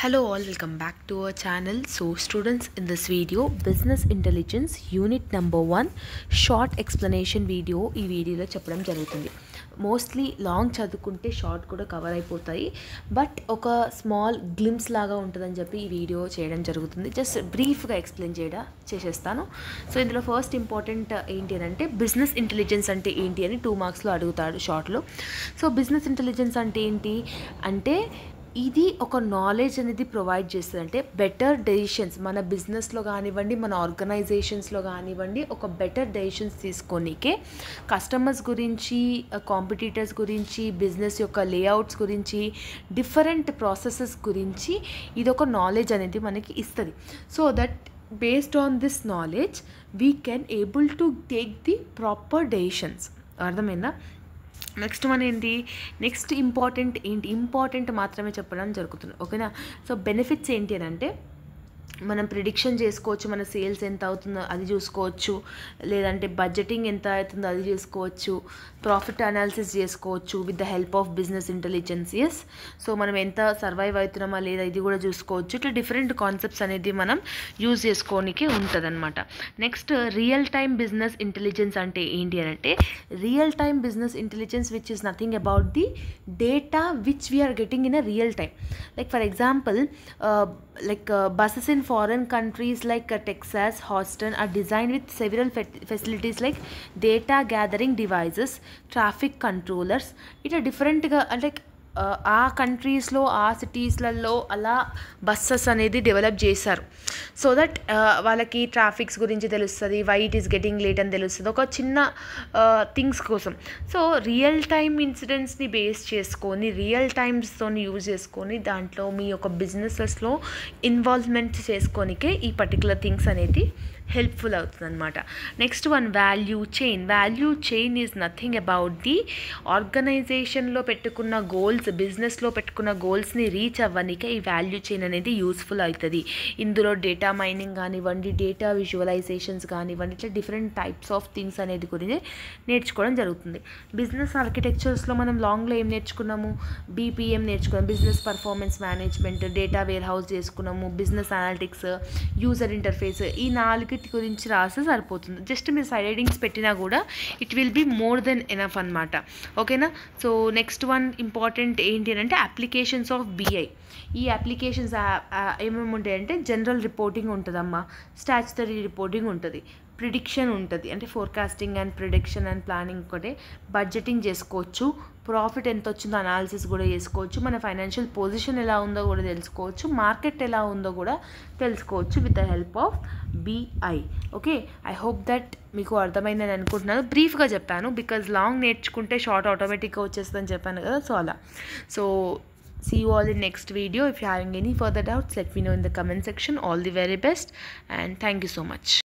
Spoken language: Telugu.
Hello all, welcome back to our channel. So students, in this video business intelligence unit number 1 short explanation video ఈ వీడియోలో చెప్పడం జరుగుతుంది. మోస్ట్లీ లాంగ్ చదువుకుంటే షార్ట్ కూడా కవర్ అయిపోతాయి, బట్ ఒక స్మాల్ గ్లిమ్స్ లాగా ఉంటుందని చెప్పి ఈ వీడియో చేయడం జరుగుతుంది. జస్ట్ బ్రీఫ్గా ఎక్స్ప్లెయిన్ చేసేస్తాను. సో ఇందులో ఫస్ట్ ఇంపార్టెంట్ ఏంటి అని అంటే బిజినెస్ ఇంటెలిజెన్స్ అంటే ఏంటి అని 2 మార్క్స్లో అడుగుతాడు షార్ట్లో. సో బిజినెస్ ఇంటెలిజెన్స్ అంటే ఏంటి అంటే ఇది ఒక నాలెడ్జ్ అనేది ప్రొవైడ్ చేస్తుంది. అంటే బెటర్ డెసిషన్స్ మన బిజినెస్లో కానివ్వండి, మన ఆర్గనైజేషన్స్లో కానివ్వండి, ఒక బెటర్ డెసిషన్స్ తీసుకోనికే కస్టమర్స్ గురించి, కాంపిటీటర్స్ గురించి, బిజినెస్ యొక్క లేఅవుట్స్ గురించి, డిఫరెంట్ ప్రాసెసెస్ గురించి ఇది ఒక నాలెడ్జ్ అనేది మనకి ఇస్తుంది. So that based on this knowledge we can able to take the proper decisions. అర్థమైందా? నెక్స్ట్ మన ఏంటి, నెక్స్ట్ ఇంపార్టెంట్ మాత్రమే చెప్పడం జరుగుతుంది. ఓకేనా? సో బెనిఫిట్స్ ఏంటి అని అంటే మనం ప్రిడిక్షన్ చేసుకోవచ్చు, మన సేల్స్ ఎంత అవుతుందో అది చూసుకోవచ్చు, లేదంటే బడ్జెటింగ్ ఎంత అవుతుందో అది చేసుకోవచ్చు, ప్రాఫిట్ అనాలిసిస్ చేసుకోవచ్చు with the help of business intelligence. Yes, so మనం ఎంత సర్వైవ్ అవుతున్నామా లేదా ఇది కూడా చూసుకోవచ్చు. ఇట్లా డిఫరెంట్ కాన్సెప్ట్స్ అనేది మనం యూజ్ చేసుకోనికి ఉంటుంది అనమాట. Next real time business intelligence అంటే ఏంటి అని అంటే real time business intelligence which is nothing about the data which we are getting in a real time. Like for example, buses in foreign countries like Texas, Houston are designed with several facilities like data gathering devices, traffic controllers. It are different like ఆ కంట్రీస్లో, ఆ సిటీస్లలో అలా బస్సెస్ అనేది డెవలప్ చేశారు. సో దట్ వాళ్ళకి ట్రాఫిక్స్ గురించి తెలుస్తుంది, why it is getting late అని తెలుస్తుంది, ఒక చిన్న థింగ్స్ కోసం. సో రియల్ టైమ్ ఇన్సిడెంట్స్ని బేస్ చేసుకొని, రియల్ టైమ్స్తో యూజ్ చేసుకొని దాంట్లో మీ యొక్క బిజినెసెస్లో ఇన్వాల్వ్మెంట్ చేసుకోనికే ఈ పర్టికులర్ థింగ్స్ అనేది హెల్ప్ఫుల్ అవుతుంది అనమాట. Next one value chain. Value chain is nothing about the ఆర్గనైజేషన్లో పెట్టుకున్న గోల్స్, బిజినెస్లో పెట్టుకున్న గోల్స్ని రీచ్ అవ్వనికే ఈ వాల్యూ చైన్ అనేది యూస్ఫుల్ అవుతుంది. ఇందులో డేటా మైనింగ్ కానివ్వండి, డేటా విజువలైజేషన్స్ కానివ్వండి, ఇట్లా డిఫరెంట్ టైప్స్ ఆఫ్ థింగ్స్ అనేది గురించి నేర్చుకోవడం జరుగుతుంది. బిజినెస్ ఆర్కిటెక్చర్స్లో మనం లాంగ్లో ఏం నేర్చుకున్నాము, బీపీఎం నేర్చుకున్నాము, business performance management, data warehouse చేసుకున్నాము, బిజినెస్ అనలిటిక్స్, యూజర్ ఇంటర్ఫేస్. ఈ 4 గురించి రాస్తే సరిపోతుంది. జస్ట్ మీరు సైడ్ హెడింగ్స్ పెట్టినా కూడా it will be more than enough అనమాట. ఓకేనా? సో నెక్స్ట్ వన్ ఇంపార్టెంట్ ఏంటి అంటే అప్లికేషన్స్ ఆఫ్ బిఐ. ఈ అప్లికేషన్స్ ఏమేమి ఉంటాయంటే జనరల్ రిపోర్టింగ్ ఉంటుందమ్మా, స్టాచ్యుటరీ రిపోర్టింగ్ ఉంటుంది, ప్రిడిక్షన్ ఉంటుంది, అంటే forecasting and prediction and planning ఒకటే, బడ్జెటింగ్ చేసుకోవచ్చు, ప్రాఫిట్ ఎంత వచ్చిందో అనాలిసిస్ కూడా చేసుకోవచ్చు, మన ఫైనాన్షియల్ పొజిషన్ ఎలా ఉందో కూడా తెలుసుకోవచ్చు, మార్కెట్ ఎలా ఉందో కూడా తెలుసుకోవచ్చు with the help of BI. Okay, I hope that మీకు అర్థమైందని అనుకుంటున్నాను. బ్రీఫ్గా చెప్పాను బికాజ్ లాంగ్ నేర్చుకుంటే షార్ట్ ఆటోమేటిక్గా వచ్చేస్తుందని చెప్పాను కదా. సో అలా. So see you all in next video. If you're having any further doubts, let me know in the comment section. All the very best and thank you so much.